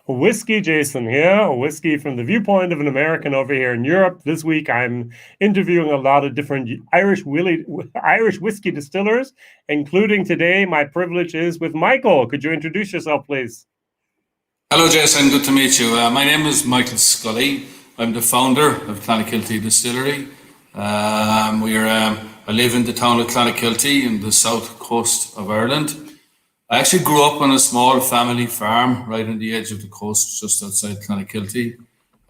WhiskyJason here, a whiskey from the viewpoint of an American over here in Europe. This week I'm interviewing a lot of different Irish whiskey distillers, including today my privilege is with Michael. Could you introduce yourself, please? Hello, Jason. Good to meet you. My name is Michael Scully. I'm the founder of Clonakilty Distillery. I live in the town of Clonakilty in the south coast of Ireland. I actually grew up on a small family farm right on the edge of the coast, just outside Clonakilty.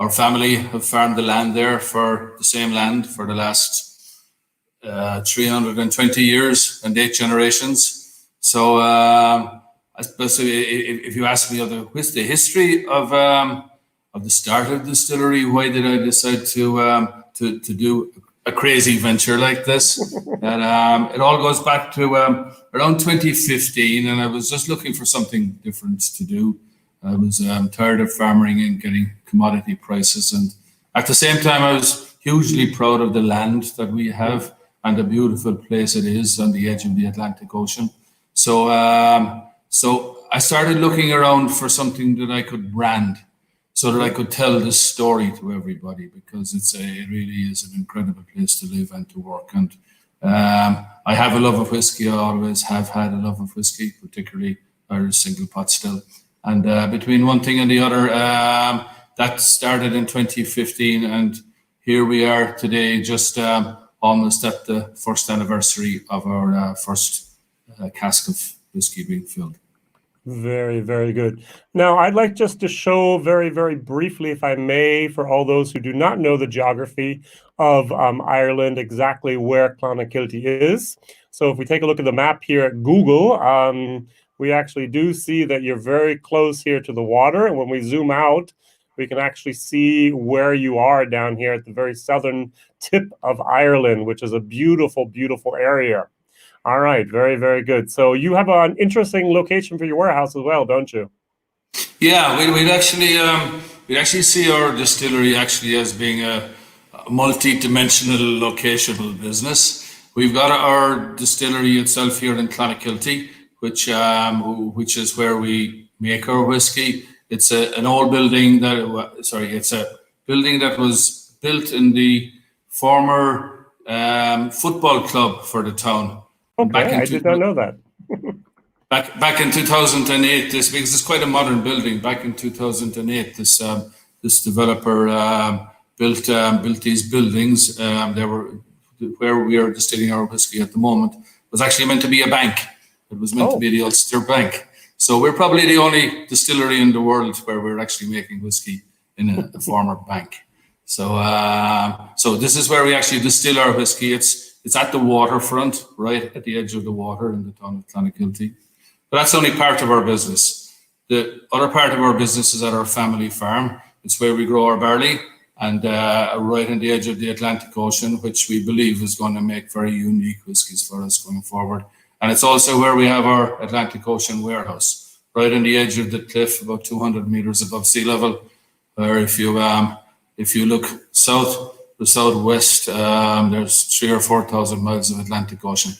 Our family have farmed the land there for the same land for the last 320 years and 8 generations. So I suppose if you ask me of the history of the start of the distillery, why did I decide to do a crazy venture like this? And it all goes back to around 2015, and I was just looking for something different to do. I was tired of farming and getting commodity prices, and at the same time, I was hugely proud of the land that we have and the beautiful place it is on the edge of the Atlantic Ocean. So I started looking around for something that I could brand, so that I could tell this story to everybody, because it really is an incredible place to live and to work. And I have a love of whiskey. I always have had a love of whiskey, particularly Irish single pot still. And between one thing and the other, that started in 2015, and here we are today, just almost at the first anniversary of our first cask of whiskey being filled. Very, very good. Now, I'd like just to show very, very briefly, if I may, for all those who do not know the geography of Ireland, exactly where Clonakilty is. So if we take a look at the map here at Google, we actually do see that you're very close here to the water. And when we zoom out, we can actually see where you are down here at the very southern tip of Ireland, which is a beautiful, beautiful area. All right, very, very good. So you have an interesting location for your warehouse as well, don't you? Yeah, we'd actually see our distillery actually as being a multi-dimensional locational business. We've got our distillery itself here in Clonakilty, which is where we make our whiskey. It's an old building it's a building that was built in the former football club for the town. Okay, I did not know that. Back in 2008, because it's quite a modern building. Back in 2008, this developer built these buildings. They were where we are distilling our whiskey at the moment. Was actually meant to be a bank. It was meant to be the Ulster Bank. So we're probably the only distillery in the world where we're actually making whiskey in a former bank. So this is where we actually distill our whiskey. It's at the waterfront, right at the edge of the water in the town of Clonakilty. But that's only part of our business. The other part of our business is at our family farm. It's where we grow our barley, and right on the edge of the Atlantic Ocean, which we believe is going to make very unique whiskies for us going forward. And it's also where we have our Atlantic Ocean warehouse, right on the edge of the cliff, about 200 meters above sea level, where if you look south, the southwest, there's 3,000 or 4,000 miles of Atlantic Ocean.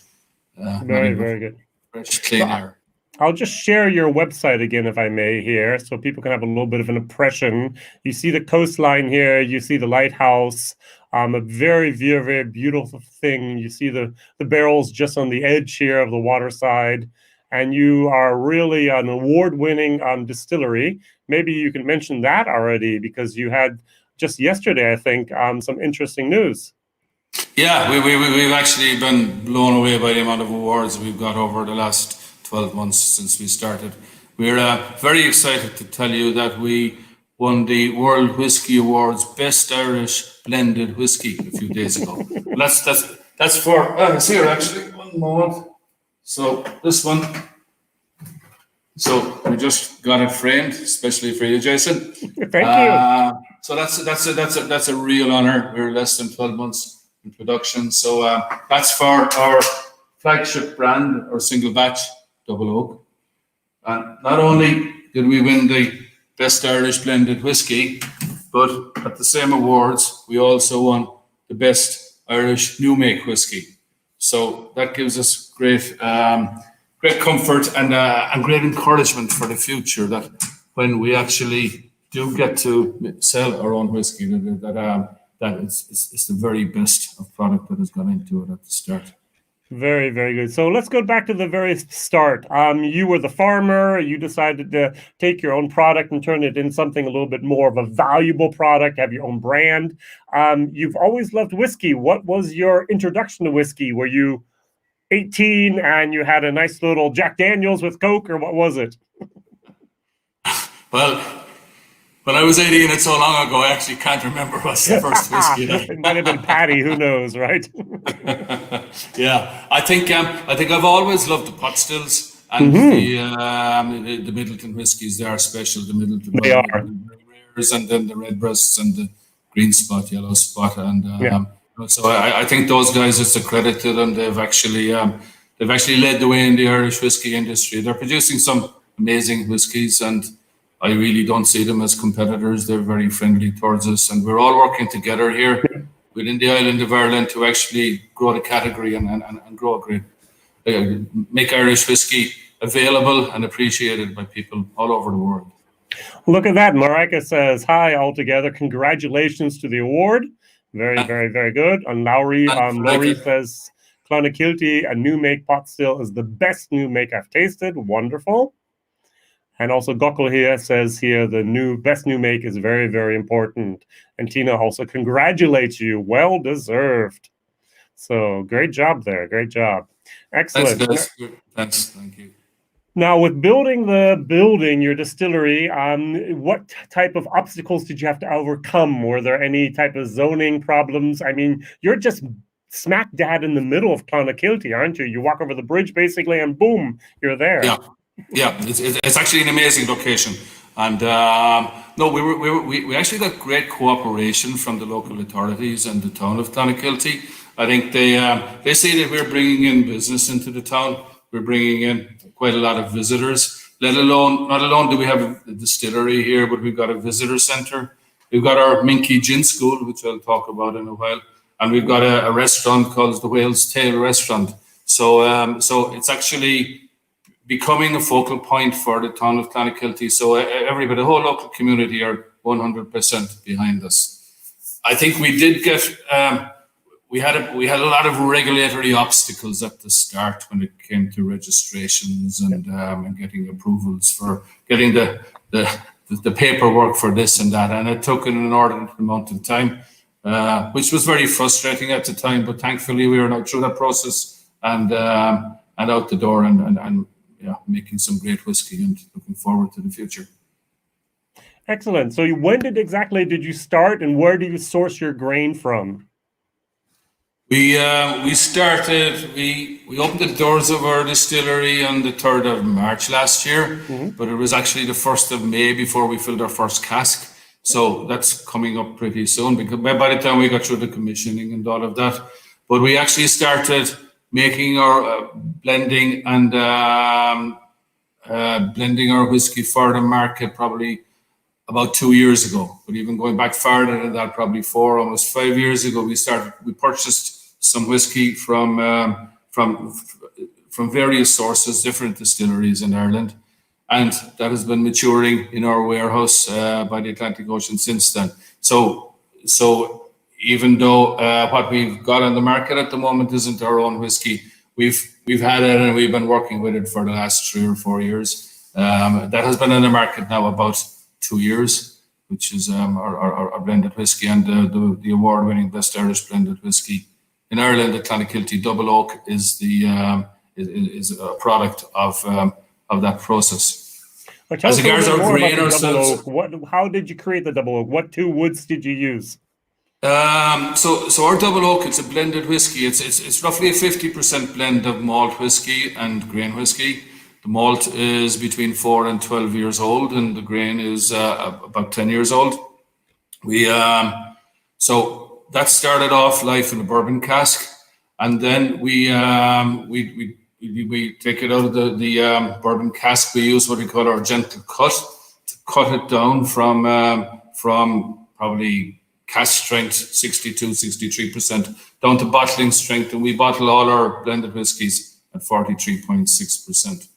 Very, very good. Fresh, clean air. I'll just share your website again, if I may, here, so people can have a little bit of an impression. You see the coastline here. You see the lighthouse. A very, very, very beautiful thing. You see the barrels just on the edge here of the water side. And you are really an award-winning distillery. Maybe you can mention that already, because you had just yesterday, I think, some interesting news. Yeah, we've actually been blown away by the amount of awards we've got over the last 12 months since we started. We're very excited to tell you that we won the World Whiskey Awards Best Irish Blended Whiskey a few days ago. That's for, it's here actually, one moment. So this one, so we just got it framed, especially for you, Jason. Thank you. So that's a real honor. We're less than 12 months in production. So that's for our flagship brand, our single batch, Double Oak. And not only did we win the Best Irish Blended Whiskey, but at the same awards, we also won the Best Irish New Make Whiskey. So that gives us great comfort and great encouragement for the future that when we actually do get to sell our own whiskey, that it's the very best of product that has gone into it at the start. Very, very good. So let's go back to the very start. You were the farmer. You decided to take your own product and turn it into something a little bit more of a valuable product, have your own brand. You've always loved whiskey. What was your introduction to whiskey? Were you 18 and you had a nice little Jack Daniels with Coke, or what was it? Well, when I was 18, it's so long ago, I actually can't remember what's the first whiskey. It might have been Patty, who knows, right? Yeah, I think I've always loved the pot stills and the Middleton whiskies. They are special. The Middleton, they are, rares, and then the red breasts and the green spot, yellow spot, and so I think those guys, it's a credit to them. They've actually led the way in the Irish whiskey industry. They're producing some amazing whiskies, and I really don't see them as competitors. They're very friendly towards us, and we're all working together here within the island of Ireland to actually grow the category and grow a great, make Irish whiskey available and appreciated by people all over the world. Look at that. Marika says, hi all together. Congratulations to the award. Very, very, very good. And Lowry says, Clonakilty, a new make pot still is the best new make I've tasted. Wonderful. And also Gokul here says here, the best new make is very, very important. And Tina also congratulates you. Well deserved. So great job there. Great job. Excellent. Thanks. Thank you. Now, with building your distillery, what type of obstacles did you have to overcome? Were there any type of zoning problems? I mean, you're just smack dab in the middle of Clonakilty, aren't you? You walk over the bridge basically and boom, you're there. Yeah, it's actually an amazing location. And no, we actually got great cooperation from the local authorities and the town of Clonakilty. I think they say that we're bringing in business into the town. We're bringing in quite a lot of visitors. Not alone do we have a distillery here, but we've got a visitor centre. We've got our Minky Gin School, which I'll talk about in a while, and we've got a restaurant called the Whale's Tail Restaurant. So it's actually becoming a focal point for the town of Clonakilty. So everybody, the whole local community, are 100% behind us. I think we did get. We had a lot of regulatory obstacles at the start when it came to registrations and getting approvals for getting the paperwork for this and that, and it took an inordinate amount of time, which was very frustrating at the time. But thankfully, we are now through that process and out the door and making some great whiskey and looking forward to the future. Excellent. So when exactly did you start, and where do you source your grain from? We started. We opened the doors of our distillery on the 3rd of March last year, but it was actually the 1st of May before we filled our first cask. So that's coming up pretty soon, because by the time we got through the commissioning and all of that. But we actually started making our blending and blending our whiskey for the market probably about 2 years ago. But even going back farther than that, probably almost 5 years ago, we purchased some whiskey from various sources, different distilleries in Ireland, and that has been maturing in our warehouse by the Atlantic Ocean since then. So even though what we've got on the market at the moment isn't our own whiskey, we've had it and we've been working with it for the last 3 or 4 years. That has been on the market now about 2 years, which is our blended whiskey, and the award-winning Best Irish Blended Whiskey in Ireland. The Clonakilty Double Oak is a product of that process. As regards our grain ourselves, how did you create the Double Oak? What 2 woods did you use? So our Double Oak, it's a blended whiskey. It's roughly a 50% blend of malt whiskey and grain whiskey. The malt is between 4 and 12 years old, and the grain is about 10 years old. So that started off life in a bourbon cask, and then we take it out of the bourbon cask. We use what we call our gentle cut to cut it down from probably cask strength 62-63% down to bottling strength, and we bottle all our blended whiskies at 43.6%.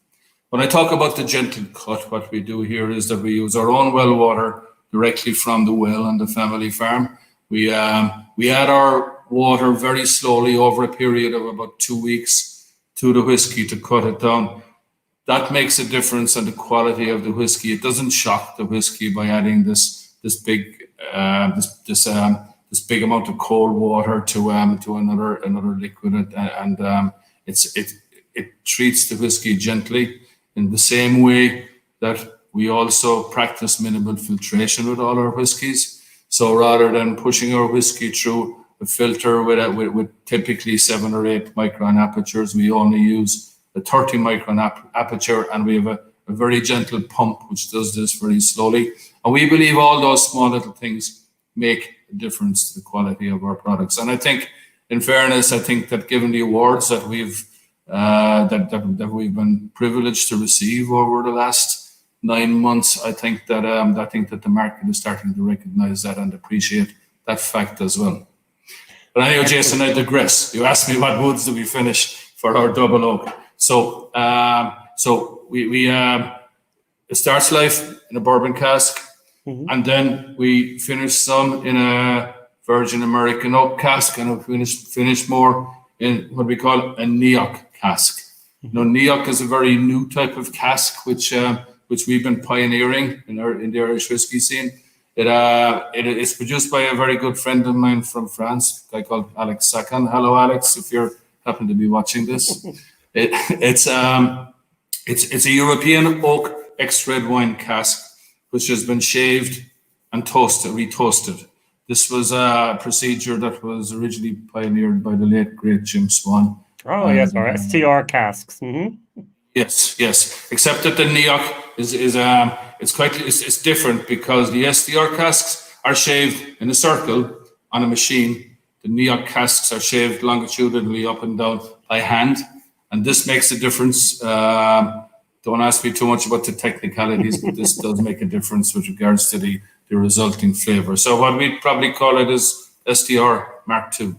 When I talk about the gentle cut, what we do here is that we use our own well water directly from the well on the family farm. We add our water very slowly over a period of about 2 weeks to the whiskey to cut it down. That makes a difference in the quality of the whiskey. It doesn't shock the whiskey by adding this big amount of cold water to another liquid, and it treats the whiskey gently in the same way that we also practice minimal filtration with all our whiskies. So rather than pushing our whiskey through a filter with typically 7 or 8 micron apertures, we only use a 30 micron aperture, and we have a very gentle pump which does this very slowly. And we believe all those small little things make a difference to the quality of our products. And I think, in fairness, I think that given the awards that we've been privileged to receive over the last 9 months, I think that the market is starting to recognize that and appreciate that fact as well. But anyway, Jason, I digress. You asked me what woods do we finish for our double oak. So it starts life in a bourbon cask, and then we finish some in a virgin American oak cask, and we finish more in what we call a neoc cask. Now, neoc is a very new type of cask which we've been pioneering in the Irish whiskey scene. It's produced by a very good friend of mine from France, a guy called Alex Sakan. Hello, Alex, if you happen to be watching this. It's a European oak extra red wine cask which has been shaved and retoasted. This was a procedure that was originally pioneered by the late great Jim Swan. Oh, yes, our STR casks. Yes. Except that the neoc it's different, because the STR casks are shaved in a circle on a machine. The neoc casks are shaved longitudinally up and down by hand, and this makes a difference. Don't ask me too much about the technicalities, but this does make a difference with regards to the resulting flavor. So what we'd probably call it is STR Mark II.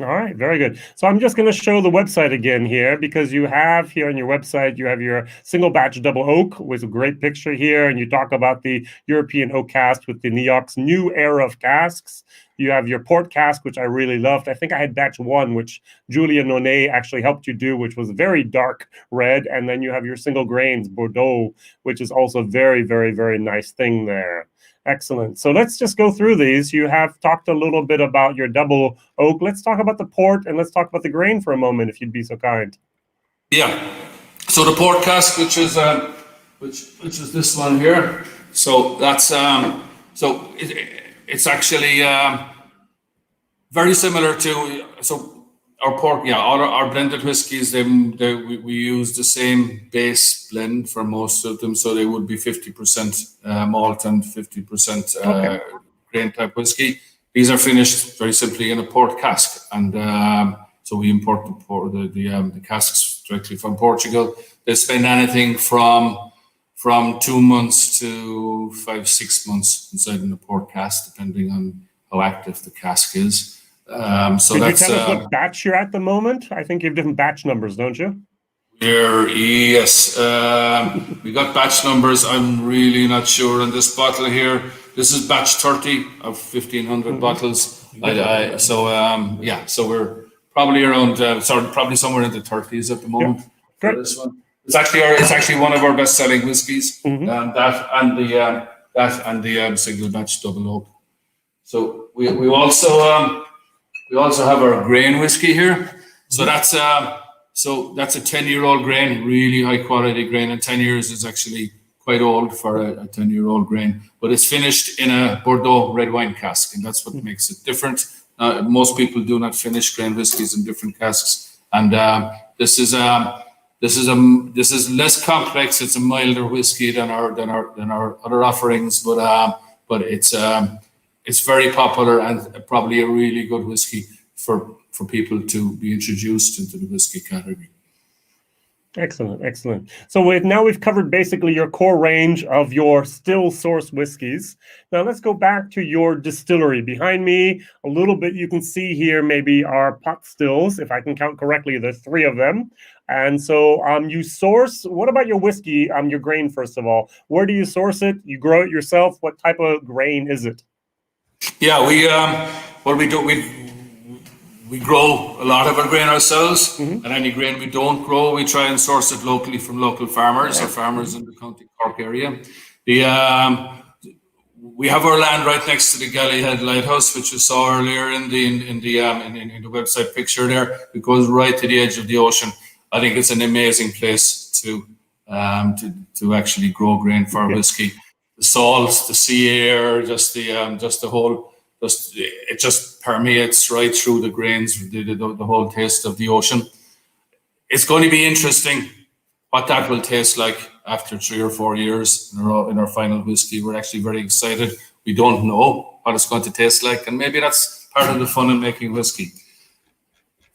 All right, very good. So I'm just going to show the website again here, because you have here on your website, you have your single batch double oak with a great picture here, and you talk about the European oak cask with the Neoc's new era of casks. You have your port cask, which I really loved. I think I had batch 1, which Julia Nonet actually helped you do, which was very dark red. And then you have your single grains Bordeaux, which is also very, very, very nice thing there. Excellent. So let's just go through these. You have talked a little bit about your double oak. Let's talk about the port, and let's talk about the grain for a moment, if you'd be so kind. Yeah. So the port cask, which is this one here. So that's it's actually very similar to our port. Yeah, all our blended whiskies. We use the same base blend for most of them, so they would be 50% malt and 50% grain type whiskey. These are finished very simply in a port cask, and so we import the casks directly from Portugal. They spend anything from 2 months to 5-6 months inside in the port cask, depending on how active the cask is. So Could you tell us what batch you're at the moment? I think you have different batch numbers, don't you? Yes. We got batch numbers. I'm really not sure on this bottle here. This is batch 30 of 1,500 bottles. So we're probably around, probably somewhere in the 30s at the moment for this one. It's actually one of our best-selling whiskies. That and the single batch double oak. So we also have our grain whiskey here. So that's a 10-year-old grain, really high quality grain, and 10 years is actually quite old for a 10-year-old grain. But it's finished in a Bordeaux red wine cask, and that's what makes it different. Most people do not finish grain whiskies in different casks, and this is less complex. It's a milder whiskey than our other offerings, but it's very popular and probably a really good whiskey for people to be introduced into the whiskey category. Excellent. So we've covered basically your core range of your still source whiskeys. Now let's go back to your distillery. Behind me a little bit, you can see here maybe our pot stills, if I can count correctly, there's 3 of them. And so you source, what about your whiskey, your grain, first of all? Where do you source it? You grow it yourself? What type of grain is it? Yeah, what we do, we grow a lot of our grain ourselves, and any grain we don't grow, we try and source it locally from local farmers or farmers in the County Cork area. We have our land right next to the Gallyhead Lighthouse, which you saw earlier in the website picture there. It goes right to the edge of the ocean. I think it's an amazing place to actually grow grain for whiskey. The salt, the sea air, it just permeates right through the grains, the whole taste of the ocean. It's going to be interesting what that will taste like after 3 or 4 years in our final whiskey. We're actually very excited. We don't know what it's going to taste like, and maybe that's part of the fun in making whiskey.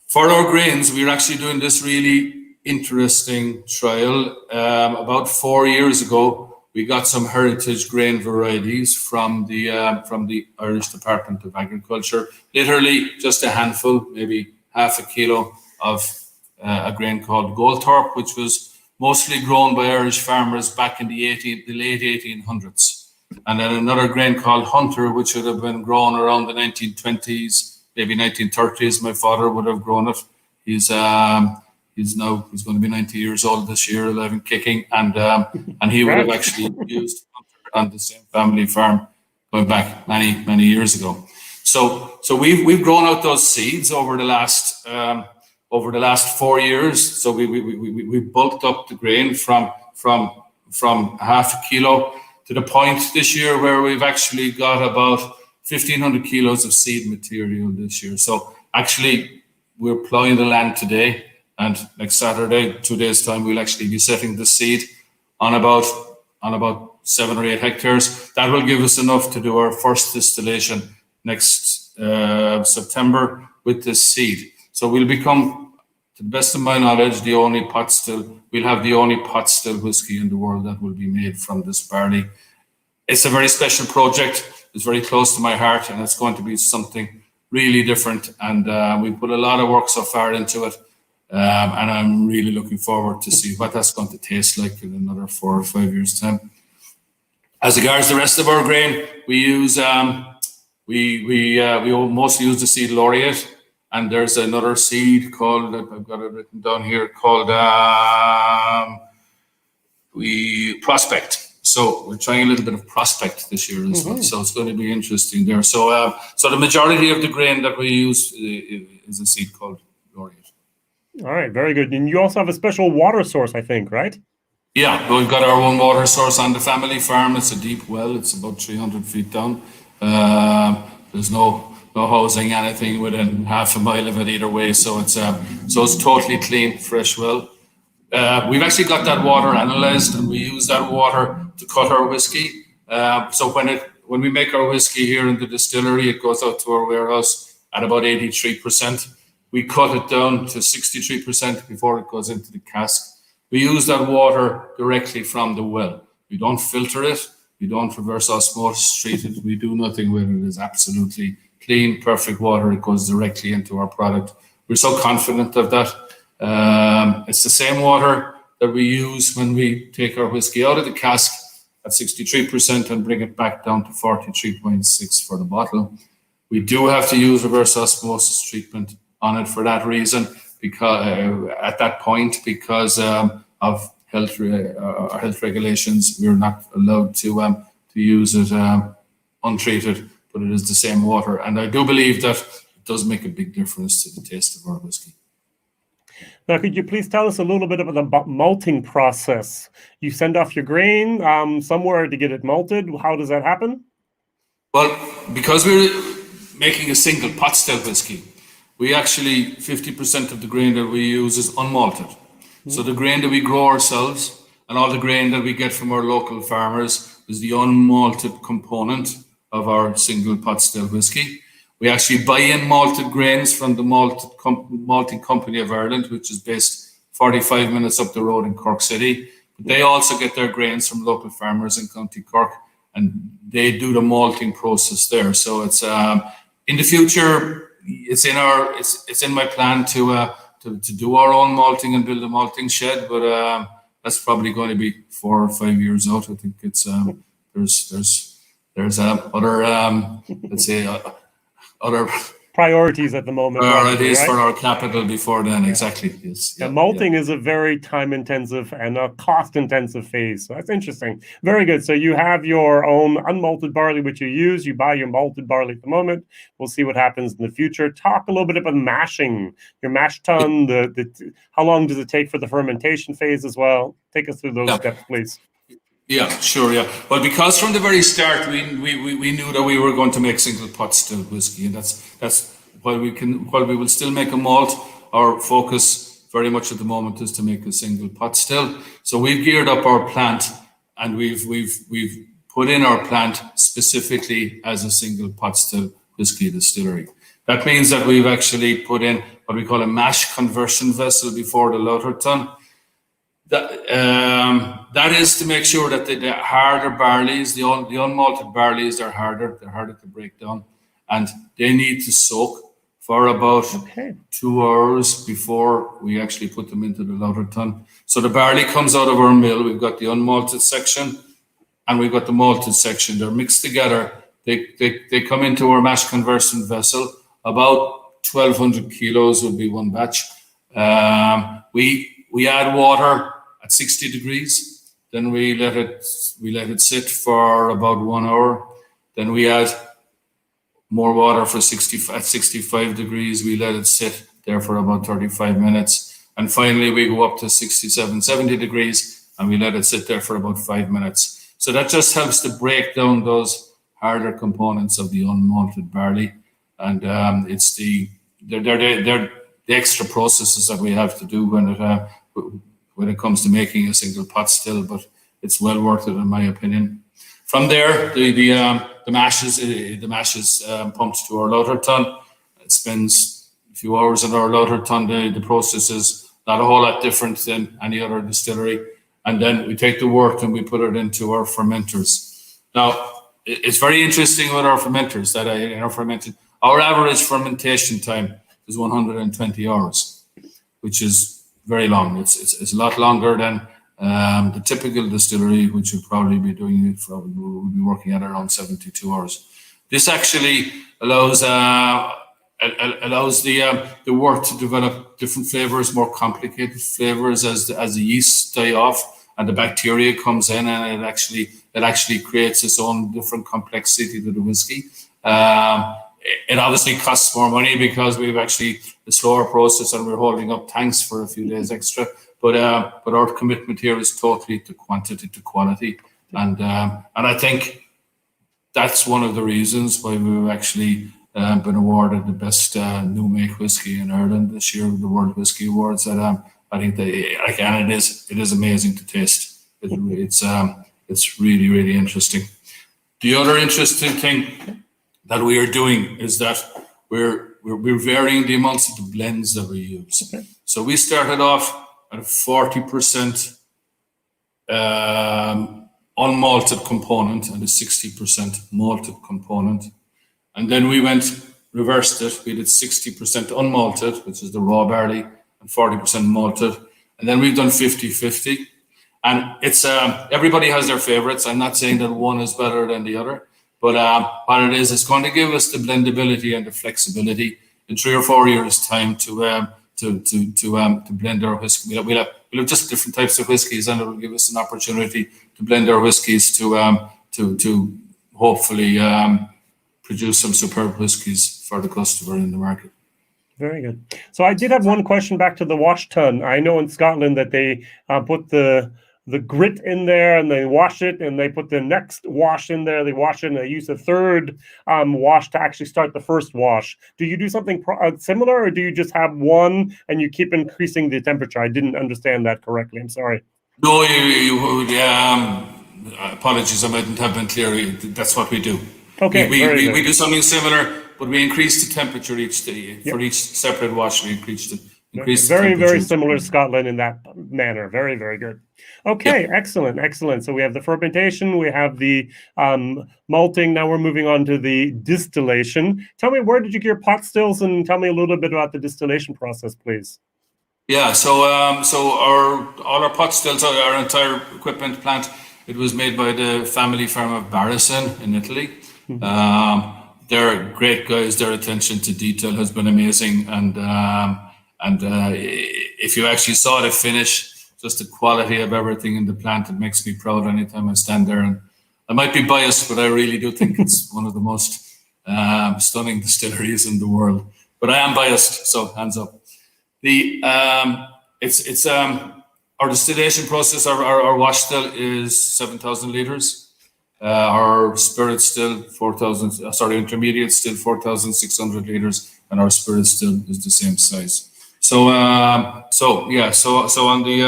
For our grains, we're actually doing this really interesting trial. About 4 years ago, we got some heritage grain varieties from the Irish Department of Agriculture. Literally just a handful, maybe half a kilo of a grain called Goldthorpe, which was mostly grown by Irish farmers back in the late 1800s. And then another grain called Hunter, which would have been grown around the 1920s, maybe 1930s. My father would have grown it. He's going to be 90 years old this year, alive and kicking, and he would have actually used Hunter on the same family farm going back many years ago. So we've grown out those seeds over the last 4 years. So we bulked up the grain from half a kilo to the point this year where we've actually got about 1,500 kilos of seed material this year. So actually, we're plowing the land today. And next Saturday, 2 days' time, we'll actually be setting the seed on about 7 or 8 hectares. That will give us enough to do our first distillation next September with this seed. So we'll become, to the best of my knowledge, we'll have the only pot still whiskey in the world that will be made from this barley. It's a very special project. It's very close to my heart, and it's going to be something really different. And we put a lot of work so far into it. And I'm really looking forward to see what that's going to taste like in another 4 or 5 years' time. As regards the rest of our grain, we use we mostly use the seed laureate, and there's another seed called, I've got it written down here, called prospect. So we're trying a little bit of prospect this year as well. So it's going to be interesting there. So the majority of the grain that we use is a seed called laureate. All right, very good. And you also have a special water source, I think, right? Yeah, we've got our own water source on the family farm. It's a deep well. It's about 300 feet down. There's no housing, anything within half a mile of it either way. So it's totally clean, fresh well. We've actually got that water analyzed, and we use that water to cut our whiskey. So when we make our whiskey here in the distillery, it goes out to our warehouse at about 83%. We cut it down to 63% before it goes into the cask. We use that water directly from the well. We don't filter it. We don't reverse osmosis treat it. We do nothing with it. It's absolutely clean, perfect water. It goes directly into our product. We're so confident of that. It's the same water that we use when we take our whiskey out of the cask at 63% and bring it back down to 43.6 for the bottle. We do have to use reverse osmosis treatment on it for that reason, because at that point, because of health regulations, we're not allowed to use it untreated, but it is the same water. And I do believe that it does make a big difference to the taste of our whiskey. Now, could you please tell us a little bit about the malting process? You send off your grain somewhere to get it malted. How does that happen? Well, because we're making a single pot still whiskey, we actually, 50% of the grain that we use is unmalted. So the grain that we grow ourselves and all the grain that we get from our local farmers is the unmalted component of our single pot still whiskey. We actually buy in malted grains from the Malting Company of Ireland, which is based 45 minutes up the road in Cork City. But they also get their grains from local farmers in County Cork, and they do the malting process there. So it's in the future, it's in my plan to to do our own malting and build a malting shed, but that's probably going to be 4 or 5 years out. I think it's there's other let's say other priorities at the moment. Priorities right? for our capital before then, exactly. Yes. Yeah, malting is a very time-intensive and a cost-intensive phase. So that's interesting. Very good. So you have your own unmalted barley, which you use. You buy your malted barley at the moment. We'll see what happens in the future. Talk a little bit about mashing. Your mash tun. How long does it take for the fermentation phase as well? Take us through those steps, please. Yeah, sure. Yeah, well, because from the very start we knew that we were going to make single pot still whiskey, and that's while we will still make a malt. Our focus very much at the moment is to make a single pot still. So we've geared up our plant, and we've put in our plant specifically as a single pot still whiskey distillery. That means that we've actually put in what we call a mash conversion vessel before the lauter tun. That is to make sure that the harder barleys, the unmalted barleys, they're harder to break down, and they need to soak for about 2 hours before we actually put them into the lauter tun. So the barley comes out of our mill. We've got the unmalted section and we've got the malted section. They're mixed together. They come into our mash conversion vessel. About 1,200 kilos would be one batch. We add water at 60 degrees. Then we let it sit for about 1 hour. Then we add more water at 65 degrees. We let it sit there for about 35 minutes. And finally, we go up to 67, 70 degrees, and we let it sit there for about 5 minutes. So that just helps to break down those harder components of the unmalted barley. And it's they're the extra processes that we have to do when it comes to making a single pot still, but it's well worth it in my opinion. From there, the mash is pumped to our lauter tun. It spends a few hours in our lauter tun. The process is not a whole lot different than any other distillery. And then we take the wort and we put it into our fermenters. Now, it's very interesting with our fermenters that our average fermentation time is 120 hours, which is very long. It's a lot longer than the typical distillery, which would probably be doing it would be working at around 72 hours. This actually allows the wort to develop different flavors, more complicated flavors as the yeasts die off and the bacteria comes in, and it actually creates its own different complexity to the whiskey. It obviously costs more money because we've actually the slower process and we're holding up tanks for a few days extra. But our commitment here is totally to quantity to quality, and I think that's one of the reasons why we've actually been awarded the best new make whiskey in Ireland this year with the World Whiskey Awards. That I think it is amazing to taste. It's really, really interesting. The other interesting thing that we are doing is that we're varying the amounts of the blends that we use. Okay. So we started off at a 40% unmalted component and a 60% malted component. And then we reversed it. We did 60% unmalted, which is the raw barley, and 40% malted. And then we've done 50-50. And it's everybody has their favorites. I'm not saying that one is better than the other, but what it is, it's going to give us the blendability and the flexibility in 3 or 4 years' time to blend our whiskey. We'll have just different types of whiskies, and it will give us an opportunity to blend our whiskies to hopefully produce some superb whiskies for the customer in the market. Very good. So I did have one question back to the wash tun. I know in Scotland that they put the grit in there and they wash it, and they put the next wash in there, they wash it, and they use the third wash to actually start the first wash. Do you do something similar, or do you just have one and you keep increasing the temperature? I didn't understand that correctly. I'm sorry. No, apologies, I mightn't have been clear. That's what we do. Okay, we do something similar, but we increase the temperature each day. Yep. For each separate wash, we increase the very similar to Scotland in that manner. Very, very good. Okay, yep. Excellent. So we have the fermentation, we have the malting. Now we're moving on to the distillation. Tell me, where did you get your pot stills, and tell me a little bit about the distillation process, please. Yeah, so all our pot stills, our entire equipment plant, it was made by the family farm of Barrison in Italy. Mhm. They're great guys. Their attention to detail has been amazing, and if you actually saw the finish, just the quality of everything in the plant, it makes me proud anytime I stand there. And I might be biased, but I really do think it's one of the most stunning distilleries in the world. But I am biased, so hands up. The it's our distillation process, our wash still is 7,000 liters. Our spirit still 4,000. Sorry, intermediate still 4,600 liters, and our spirit still is the same size. So so on the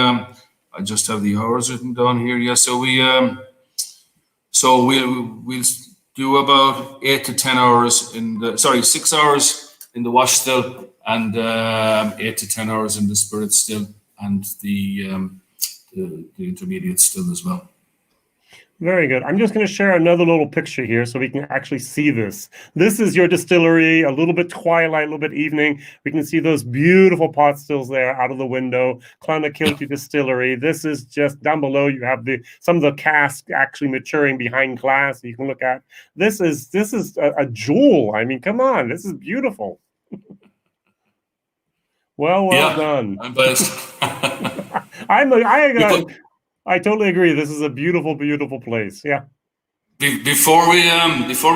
I just have the hours written down here. Yeah, so we'll do about 8 to 10 hours in the 6 hours in the wash still, and 8 to 10 hours in the spirit still, and the intermediate still as well. Very good. I'm just going to share another little picture here so we can actually see this. This is your distillery, a little bit twilight, a little bit evening. We can see those beautiful pot stills there out of the window. Clonakilty Distillery. This is just down below. You have some of the casks actually maturing behind glass. You can look at. This is a jewel. I mean, come on. This is beautiful. Well done. I'm biased. I totally agree. This is a beautiful, beautiful place. Yeah. Before we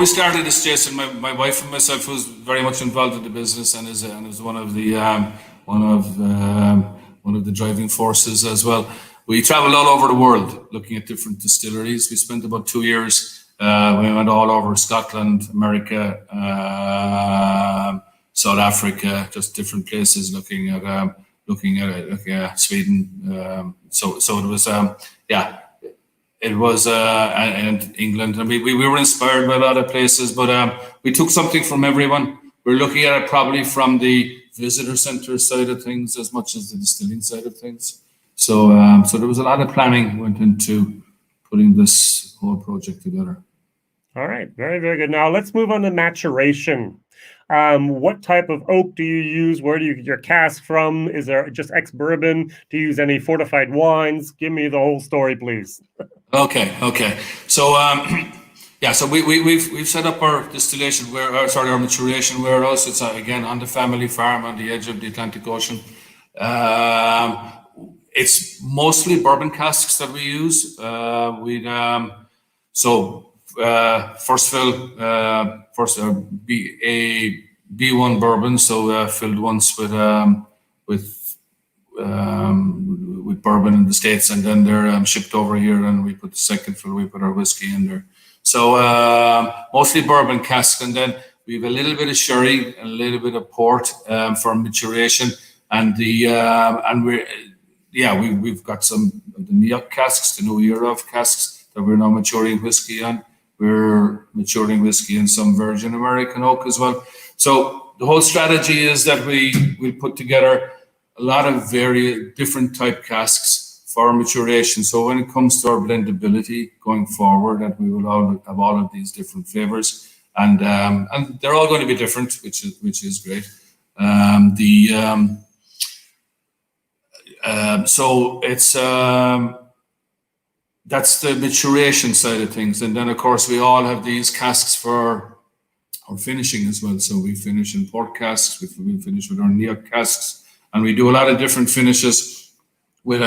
started this, Jason, my wife and myself was very much involved in the business and is one of the driving forces as well. We traveled all over the world looking at different distilleries. We spent about 2 years. We went all over Scotland, America, South Africa, just different places, looking at Sweden. So it was it was and England. I mean, we were inspired by a lot of places, but we took something from everyone. We're looking at it probably from the visitor center side of things as much as the distilling side of things. So there was a lot of planning went into putting this whole project together. All right, very, very good. Now let's move on to maturation. What type of oak do you use? Where do you get your cask from? Is there just ex-bourbon? Do you use any fortified wines? Give me the whole story, please. Okay. So so we've set up our distillation our maturation warehouse. It's again on the family farm on the edge of the Atlantic Ocean. It's mostly bourbon casks that we use. First fill, B1 bourbon, so filled once with bourbon in the States, and then they're shipped over here, and we put the second fill, we put our whiskey in there. So mostly bourbon casks, and then we have a little bit of sherry and a little bit of port for maturation, and we've got some of the Neok casks, the New Era of casks that we're now maturing whiskey on. We're maturing whiskey in some virgin American oak as well. So the whole strategy is that we put together a lot of very different type casks for maturation. So when it comes to our blendability going forward, that we will all have all of these different flavors, and they're all going to be different, which is great. So it's that's the maturation side of things, and then of course we all have these casks for our finishing as well. So we finish in port casks, we finish with our Neok casks, and we do a lot of different finishes with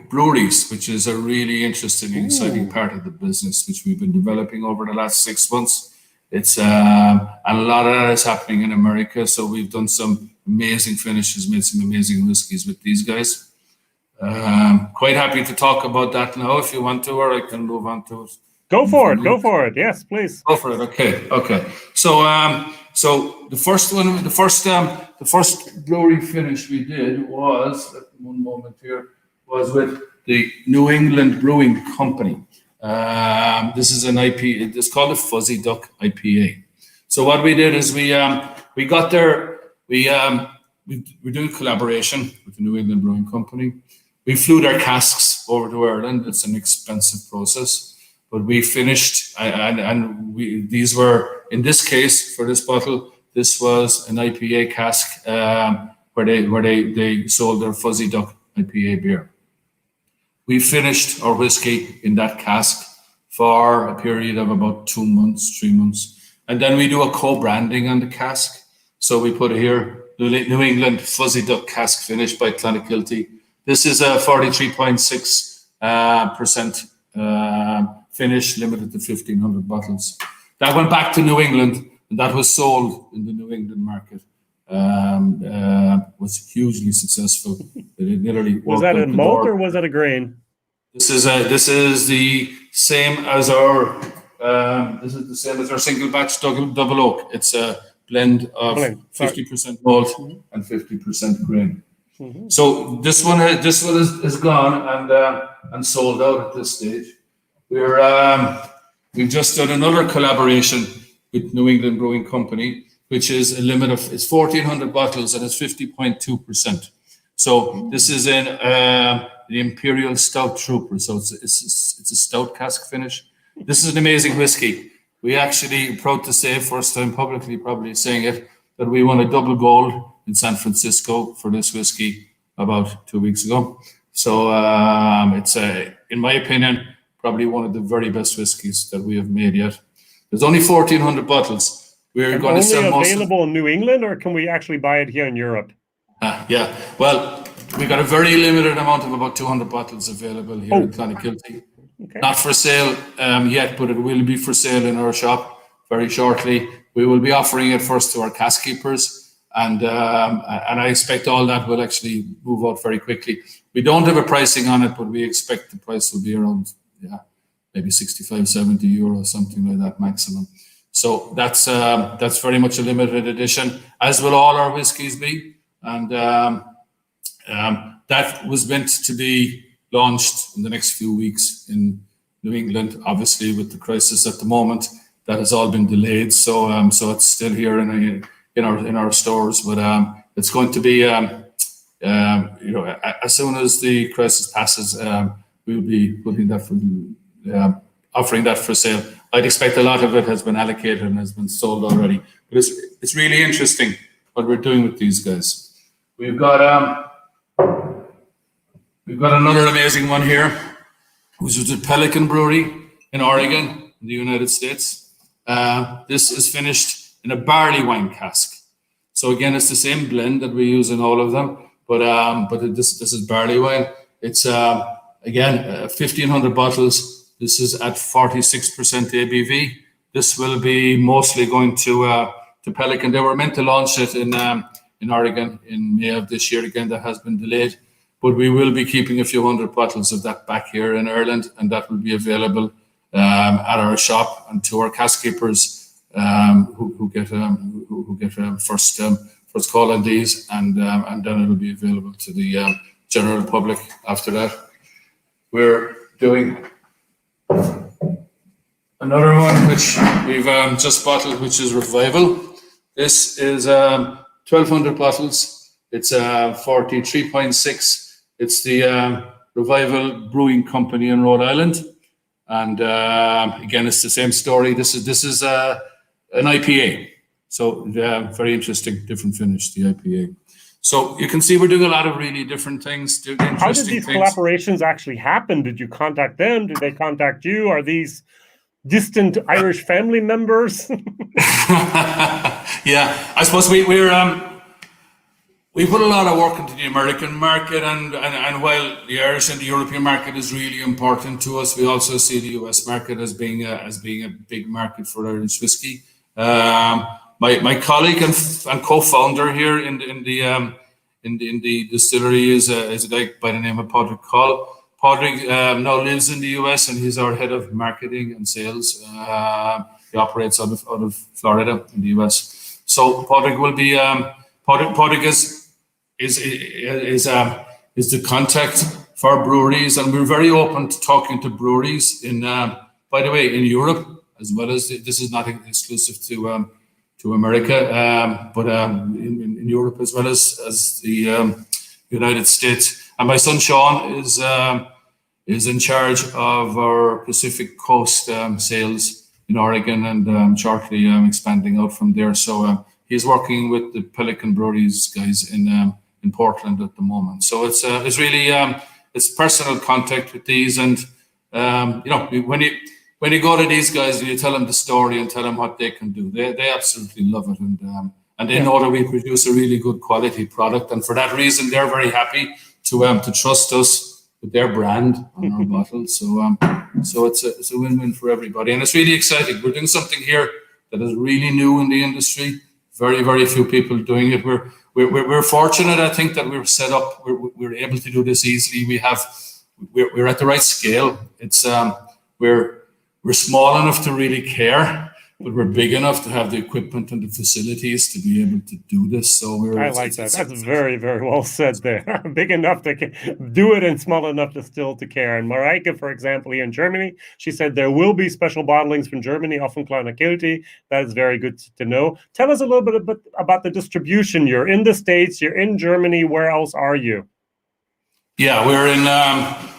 breweries, which is a really interesting and exciting part of the business, which we've been developing over the last 6 months. It's and a lot of that is happening in America. So we've done some amazing finishes, made some amazing whiskeys with these guys. Quite happy to talk about that now if you want to, or I can move on to it. Go for it. Yes, please. Go for it. Okay. So the first brewery finish we did was, one moment here, was with the New England Brewing Company. This is an IPA. It's called a Fuzzy Duck IPA. So what we did is we got there. We're doing collaboration with the New England Brewing Company. We flew their casks over to Ireland. It's an expensive process, but we finished, these were, in this case, for this bottle, this was an IPA cask, they sold their Fuzzy Duck IPA beer. We finished our whiskey in that cask for a period of about 2 months, 3 months. And then we do a co-branding on the cask. So we put here, New England Fuzzy Duck Cask Finish by Clonakilty. This is a 43.6% finish, limited to 1,500 bottles. That went back to New England, and that was sold in the New England market. Was hugely successful. It literally was that a malt or was that a grain? This is the same as our single batch double oak. It's a blend of 50% malt and 50% grain. Mm-hmm. So this one is gone and sold out at this stage. We've just done another collaboration with New England Brewing Company, which is a limit of, it's 1,400 bottles and it's 50.2%. So this is in the Imperial Stout Trooper. So it's a stout cask finish. This is an amazing whiskey. We actually, proud to say, first time publicly probably saying it, that we won a double gold in San Francisco for this whiskey about 2 weeks ago. So it's, in my opinion, probably one of the very best whiskeys that we have made yet. There's only 1,400 bottles. We're going to sell most available in New England, or can we actually buy it here in Europe? Yeah. Well, we got a very limited amount of about 200 bottles available here in Clonakilty. Okay. Not for sale yet, but it will be for sale in our shop very shortly. We will be offering it first to our cask keepers, and I expect all that will actually move out very quickly. We don't have a pricing on it, but we expect the price will be around maybe 65, 70 euros, something like that maximum. So that's very much a limited edition, as will all our whiskies be. And that was meant to be launched in the next few weeks in New England. Obviously, with the crisis at the moment, that has all been delayed. So it's still here in our stores, but it's going to be as soon as the crisis passes, we'll be putting that offering that for sale. I'd expect a lot of it has been allocated and has been sold already. But it's really interesting what we're doing with these guys. We've got another amazing one here, which is the Pelican Brewery in Oregon, in the United States. This is finished in a barley wine cask. So again, it's the same blend that we use in all of them, but this is barley wine. It's again 1,500 bottles. This is at 46% ABV. This will be mostly going to Pelican. They were meant to launch it in Oregon in May of this year. Again, that has been delayed, but we will be keeping a few hundred bottles of that back here in Ireland, and that will be available at our shop and to our cask keepers who get first call on these, and then it'll be available to the general public after that. We're doing another one which we've just bottled, which is Revival. This is 1,200 bottles. It's 43.6. It's the Revival Brewing Company in Rhode Island, and again, it's the same story. This is an IPA, so very interesting, different finish, the IPA. So you can see we're doing a lot of really different things. How did these collaborations actually happen? Did you contact them? Did they contact you? Are these distant Irish family members? Yeah, I suppose we put a lot of work into the American market, and while the Irish and the European market is really important to us, we also see the US market as being a big market for Irish whiskey. My colleague and co-founder here in the distillery is a guy by the name of Padraig Call. Padraig now lives in the US, and he's our head of marketing and sales. He operates out of Florida in the US. So Padraig will be Padraig is the contact for breweries, and we're very open to talking to breweries in by the way, in Europe, as well as this is not exclusive to America, but in Europe as well as the United States. And my son Sean is in charge of our Pacific Coast sales in Oregon, and shortly expanding out from there. So he's working with the Pelican Breweries guys in in Portland at the moment. So it's really it's personal contact with these, and when you go to these guys and you tell them the story and tell them what they can do, they absolutely love it, and they know that we produce a really good quality product, and for that reason they're very happy to trust us with their brand on our bottle. So it's a win-win for everybody, and it's really exciting. We're doing something here that is really new in the industry. Very, very few people doing it. We're fortunate, I think, that we're set up. We're able to do this easily. We're at the right scale. It's we're small enough to really care, but we're big enough to have the equipment and the facilities to be able to do this. So I like that. That's very, very well said there. Big enough to do it and small enough to still to care. And Mareike, for example, here in Germany, she said there will be special bottlings from Germany, off from Clonakilty. That is very good to know. Tell us a little bit about the distribution. You're in the States, you're in Germany. Where else are you? Yeah, we're in about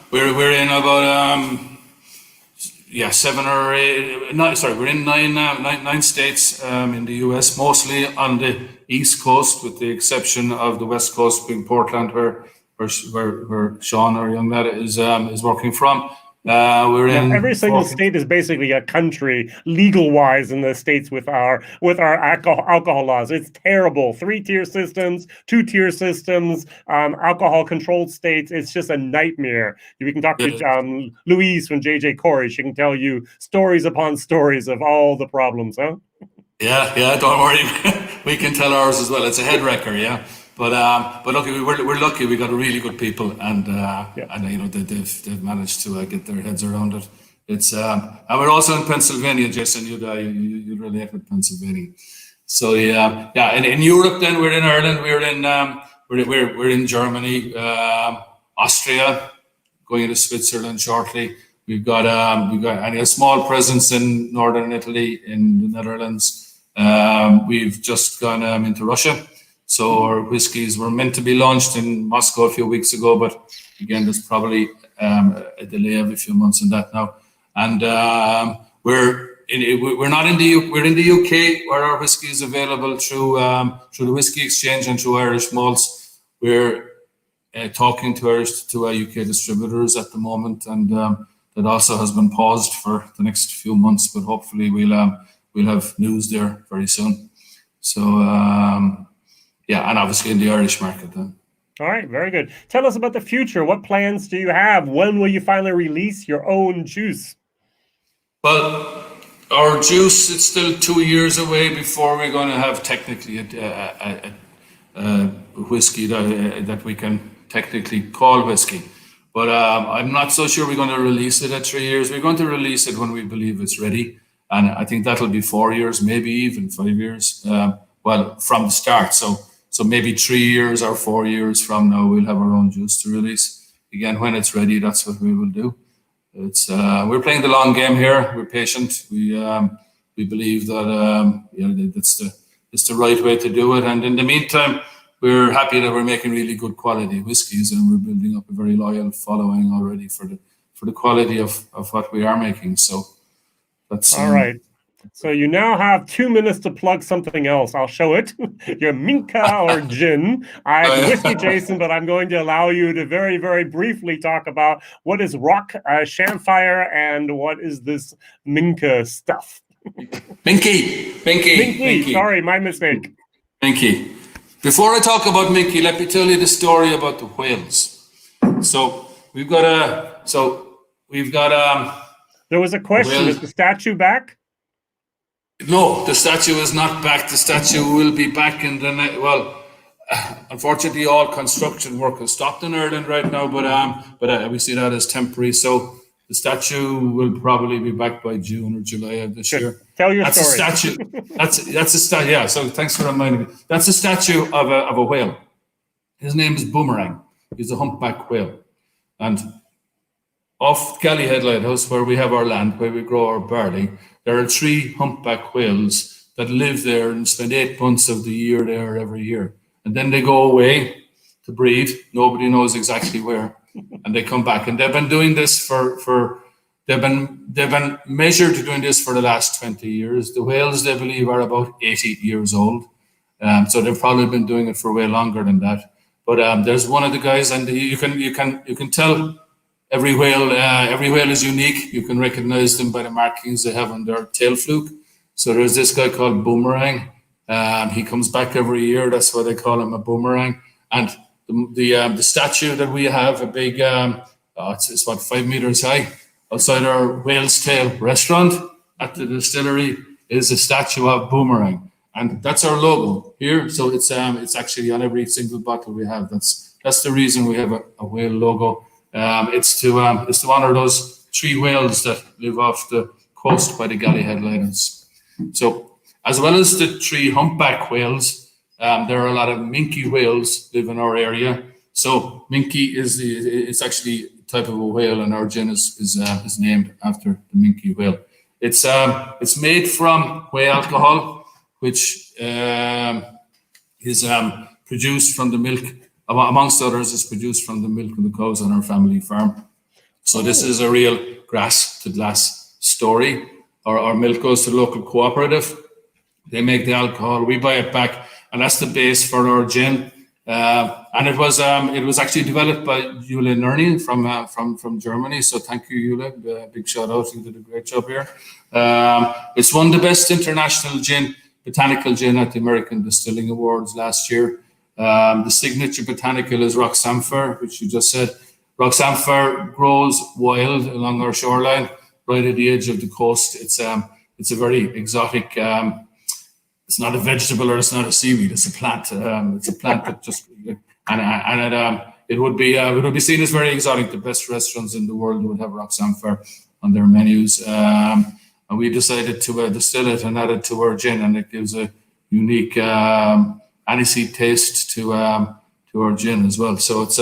we're in nine states in the US, mostly on the East Coast, with the exception of the West Coast, being Portland, where Sean, our young lad, is working from. Every single state is basically a country legal-wise in the States with our alcohol laws. It's terrible. 3-tier systems, 2-tier systems, alcohol-controlled states. It's just a nightmare. We can talk to Louise from JJ Corey. She can tell you stories upon stories of all the problems, huh? Yeah, don't worry. We can tell ours as well. It's a head wrecker, yeah. But look, we're lucky. We got really good people, and they've managed to get their heads around it. It's and we're also in Pennsylvania, Jason. You'd relate with Pennsylvania. So and in Europe, then we're in Ireland. We're in Germany, Austria, going into Switzerland shortly. We've got a small presence in northern Italy, in the Netherlands. We've just gone into Russia. So our whiskies were meant to be launched in Moscow a few weeks ago, but again, there's probably a delay of a few months in that now. And we're in the UK, where our whiskey is available through the Whiskey Exchange and through Irish Malts. We're talking to UK distributors at the moment, and that also has been paused for the next few months. But hopefully we'll have news there very soon. So. And obviously in the Irish market then. All right, very good. Tell us about the future. What plans do you have? When will you finally release your own juice? Well, our juice, it's still 2 years away before we're going to have technically a whiskey that we can technically call whiskey. But I'm not so sure we're going to release it at 3 years. We're going to release it when we believe it's ready. And I think that'll be 4 years, maybe even 5 years. From the start. So maybe 3 years or 4 years from now, we'll have our own juice to release. Again, when it's ready, that's what we will do. It's we're playing the long game here. We're patient. We believe that it's the right way to do it. And in the meantime, we're happy that we're making really good quality whiskies, and we're building up a very loyal following already for the quality of what we are making. So that's all right. So you now have 2 minutes to plug something else. I'll show it. Your Minka or gin. I'm WhiskyJason, but I'm going to allow you to very, very briefly talk about what is rock Shamfire and what is this Minka stuff. Minky. Sorry, my mistake. Minky. Before I talk about Minky, let me tell you the story about the whales. So we've got There was a question. Is the statue back? No, the statue is not back. The statue will be back in the night. Well, unfortunately, all construction work has stopped in Ireland right now, but we see that as temporary. So the statue will probably be back by June or July of this year. Tell your story. A statue. That's a statue. Yeah. So thanks for reminding me. That's a statue of a whale. His name is Boomerang. He's a humpback whale, and off Gallyhead Lighthouse, where we have our land, where we grow our barley, there are 3 humpback whales that live there and spend 8 months of the year there every year. And then they go away to breed. Nobody knows exactly where. And they come back. And they've been doing this they've been measured doing this for the last 20 years. The whales, they believe, are about 80 years old. So they've probably been doing it for way longer than that. But there's one of the guys, and you can tell every whale is unique. You can recognize them by the markings they have on their tail fluke. So there's this guy called Boomerang. He comes back every year. That's why they call him a boomerang. And the statue that we have, a big, it's what, 5 meters high, outside our Whale's Tail restaurant at the distillery is a statue of Boomerang. And that's our logo here. So it's actually on every single bottle we have. That's the reason we have a whale logo. It's to honor those 3 whales that live off the coast by the Gallyhead Lighthouse. So as well as the 3 humpback whales, there are a lot of minke whales live in our area. So minke it's actually a type of a whale, and our gin is named after the minke whale. It's made from whey alcohol, which is produced from the milk. Amongst others, is produced from the milk of the cows on our family farm. So this is a real grass to glass story. Our milk goes to the local cooperative. They make the alcohol. We buy it back, and that's the base for our gin. And it was actually developed by Jule Nerney from Germany. So thank you, Jule. Big shout out. You did a great job here. It's won the best international botanical gin at the American Distilling Awards last year. The signature botanical is rock samphire, which you just said. Rock samphire grows wild along our shoreline, right at the edge of the coast. It's a very exotic. It's not a vegetable or it's not a seaweed. It's a plant. It's a plant that just it would be seen as very exotic. The best restaurants in the world would have rock samphire on their menus, and we decided to distill it and add it to our gin, and it gives a unique aniseed taste to our gin as well. So it's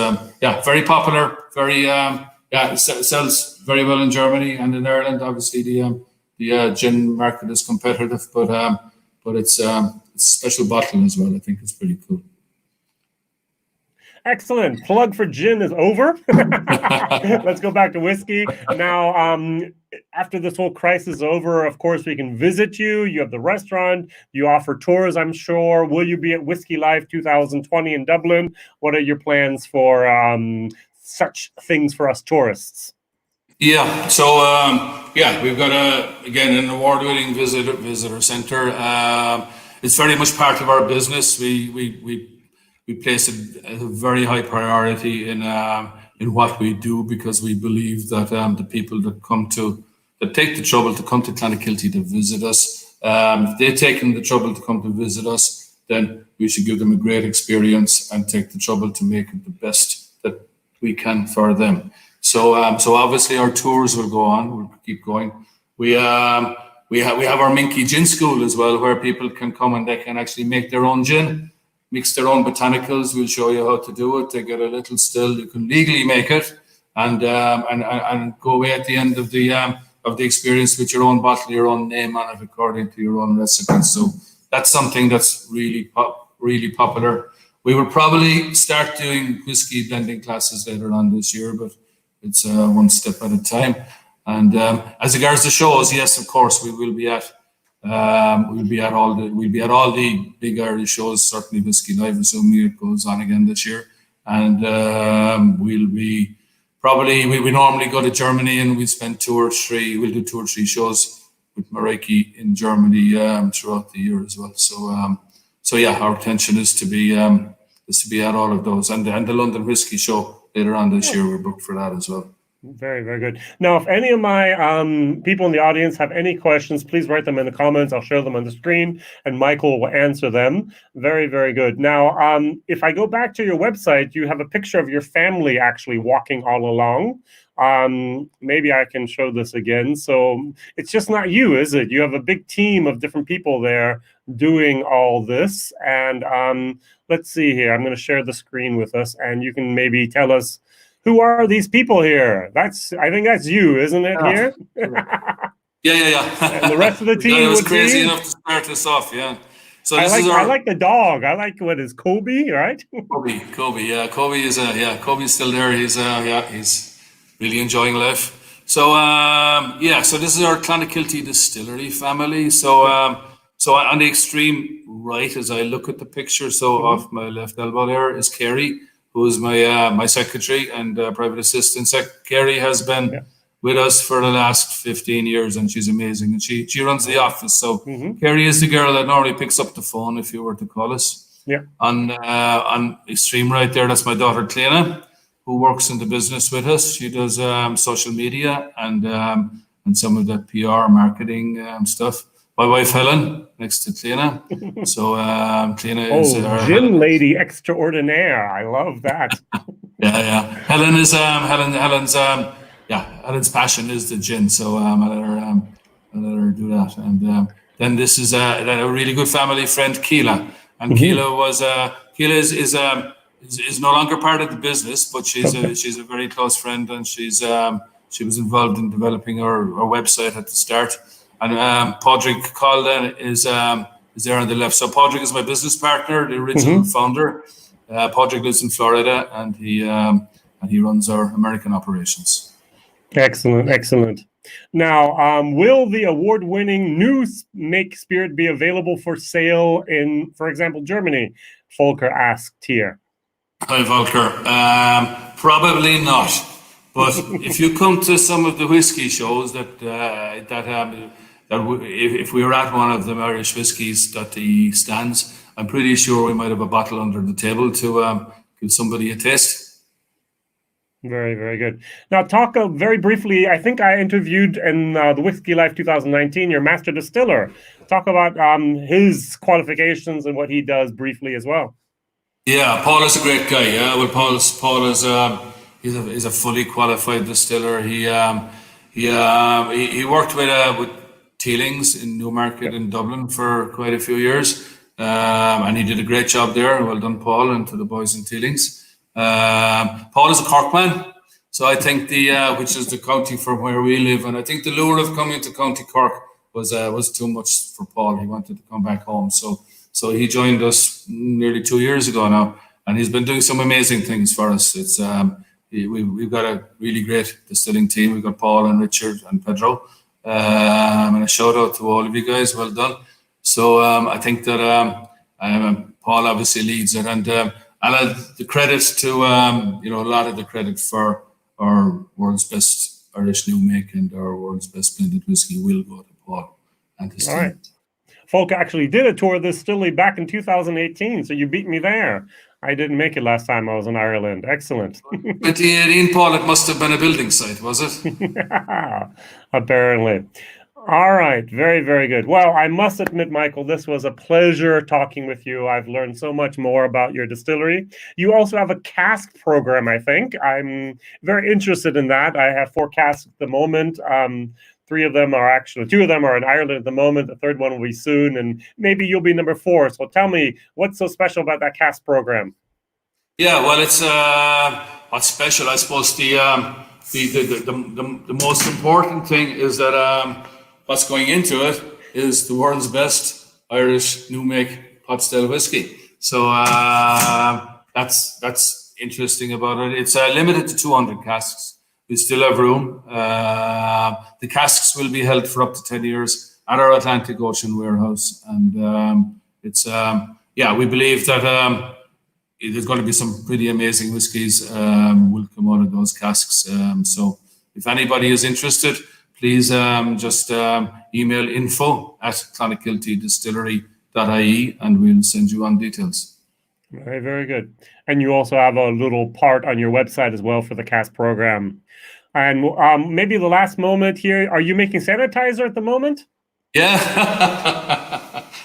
very popular. It sells very well in Germany and in Ireland. Obviously, the gin market is competitive, but it's a special bottle as well. I think it's pretty cool. Excellent. Plug for gin is over. Let's go back to whiskey. Now, after this whole crisis is over, of course, we can visit you. You have the restaurant. You offer tours, I'm sure. Will you be at Whiskey Life 2020 in Dublin? What are your plans for such things for us tourists? Yeah, so we've got an award-winning visitor center. It's very much part of our business. We place a very high priority in what we do, because we believe that the people that take the trouble to come to Clonakilty to visit us, if they've taken the trouble to come to visit us, then we should give them a great experience and take the trouble to make it the best that we can for them. So obviously our tours will go on. We'll keep going. We have our Minky Gin School as well, where people can come and they can actually make their own gin, mix their own botanicals. We'll show you how to do it. They get a little still. You can legally make it and go away at the end of the experience with your own bottle, your own name on it, according to your own recipe. So that's something that's really popular. We will probably start doing whiskey blending classes later on this year, but it's one step at a time. And as regards the shows, yes, of course, we will be at all the big Irish shows. Certainly, Whiskey Live, assuming it goes on again this year. And we normally go to Germany and we spend 2 or 3. We'll do 2 or 3 shows with Mariki in Germany throughout the year as well. So yeah, our intention is to be at all of those, and the London Whiskey Show later on this year. We're booked for that as well. Very, very good. Now, if any of my people in the audience have any questions, please write them in the comments. I'll show them on the screen, and Michael will answer them. Very, very good. Now, if I go back to your website, you have a picture of your family actually walking all along. Maybe I can show this again. So it's just not you, is it? You have a big team of different people there doing all this. And let's see here. I'm going to share the screen with us, and you can maybe tell us, who are these people here? I think that's you, isn't it, here? Yeah. And the rest of the team it was crazy enough to start us off, yeah. So I like the dog. I like what is Kobe, right? Kobe, yeah. Kobe's still there. He's really enjoying life. So so this is our Clonakilty Distillery family. So on the extreme right, as I look at the picture, so off my left elbow there is Kerry. who is my secretary and private assistant. Kerry has been with us for the last 15 years, and she's amazing. And she runs the office. So Kerry is the girl that normally picks up the phone if you were to call us. Yeah. On extreme right there, that's my daughter Clena, who works in the business with us. She does social media and some of the PR marketing stuff. My wife Helen, next to Clena. So Clena is gin lady extraordinaire. I love that. yeah. Helen is Helen's passion is the gin. So I let her do that. And then this is a really good family friend, Keela. And Keela is no longer part of the business, but she's a very close friend, and she was involved in developing our website at the start. And Padraig Calden is there on the left. So Padraig is my business partner, the original founder. Padraig lives in Florida, and he runs our American operations. Excellent. Now, will the award-winning new Make Spirit be available for sale in, for example, Germany? Volker asked here. Hi, Volker. Probably not. But if you come to some of the whiskey shows if we were at one of the Irish whiskies.ie stands, I'm pretty sure we might have a bottle under the table to give somebody a taste. Very, very good. Now, talk very briefly. I think I interviewed in the Whiskey Life 2019 your master distiller. Talk about his qualifications and what he does briefly as well. Yeah, Paul is a great guy. Yeah, well, Paul is he's a fully qualified distiller. He worked with Teelings in Newmarket in Dublin for quite a few years, and he did a great job there. Well done, Paul, and to the boys in Teelings. Paul is a Cork man, so I think which is the county from where we live, and I think the lure of coming to County Cork was too much for Paul. He wanted to come back home, so he joined us nearly 2 years ago now, and he's been doing some amazing things for us. It's we've got a really great distilling team. We've got Paul and Richard and Pedro, and a shout out to all of you guys. Well done. So I think that Paul obviously leads it, and the credit to a lot of the credit for our world's best Irish new make and our world's best blended whiskey will go to Paul and his team. All right. Folk actually did a tour of this distillery back in 2018, so you beat me there. I didn't make it last time I was in Ireland. Excellent. 2018, Paul, it must have been a building site, was it? Apparently. All right. Very, very good. Well, I must admit, Michael, this was a pleasure talking with you. I've learned so much more about your distillery. You also have a cask program, I think. I'm very interested in that. I have 4 casks at the moment. 2 of them are in Ireland at the moment. The third one will be soon, and maybe you'll be number 4. So tell me, what's so special about that cask program? Yeah, well, it's what's special. I suppose the most important thing is that what's going into it is the world's best Irish new make pot still whiskey. So that's interesting about it. It's limited to 200 casks. We still have room. The casks will be held for up to 10 years at our Atlantic Ocean warehouse. And we believe that there's going to be some pretty amazing whiskies will come out of those casks. So if anybody is interested, please just email info@clonakiltydistillery.ie and we'll send you on details. Very, very good. And you also have a little part on your website as well for the cask program. And maybe the last moment here, are you making sanitizer at the moment? Yeah,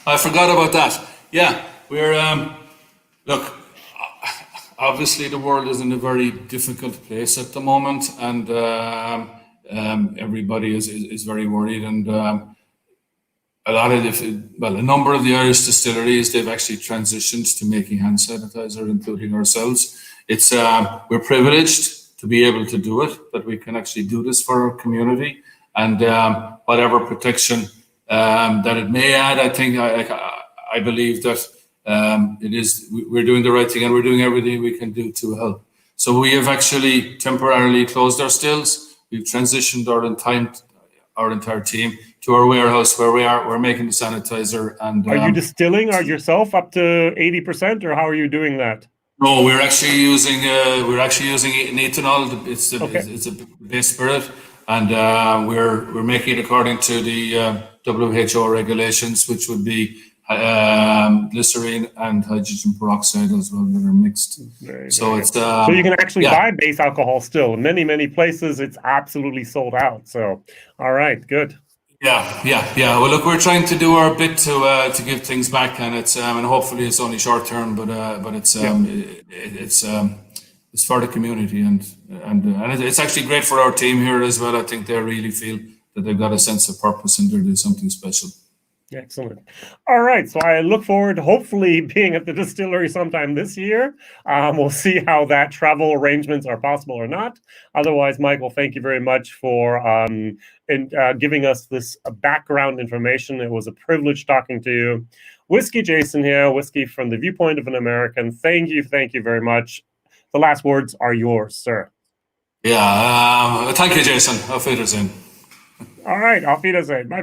I forgot about that. Yeah, we're, look, obviously the world is in a very difficult place at the moment, and everybody is very worried, and a number of the Irish distilleries, they've actually transitioned to making hand sanitizer, including ourselves. It's we're privileged to be able to do it, that we can actually do this for our community, and whatever protection that it may add, I believe that we're doing the right thing, and we're doing everything we can do to help. So we have actually temporarily closed our stills. We've transitioned our entire team to our warehouse where we're making the sanitizer. And are you distilling yourself up to 80%, or how are you doing that? No, we're actually using an ethanol. It's a base spirit, and we're making it according to the WHO regulations, which would be glycerine and hydrogen peroxide as well that are mixed. So you can actually buy base alcohol still in many places. It's absolutely sold out. So, all right, good. Yeah. Well, look, we're trying to do our bit to give things back, and it's and hopefully it's only short term, but it's for the community, and it's actually great for our team here as well. I think they really feel that they've got a sense of purpose and they're doing something special. Excellent. All right. So I look forward to hopefully being at the distillery sometime this year. We'll see how that travel arrangements are possible or not. Otherwise, Michael, thank you very much for giving us this background information. It was a privilege talking to you. WhiskyJason here, whiskey from the viewpoint of an American. Thank you very much. The last words are yours, sir. Yeah. Thank you, Jason. Auf Wiedersehen. All right. Auf Wiedersehen. Bye-bye.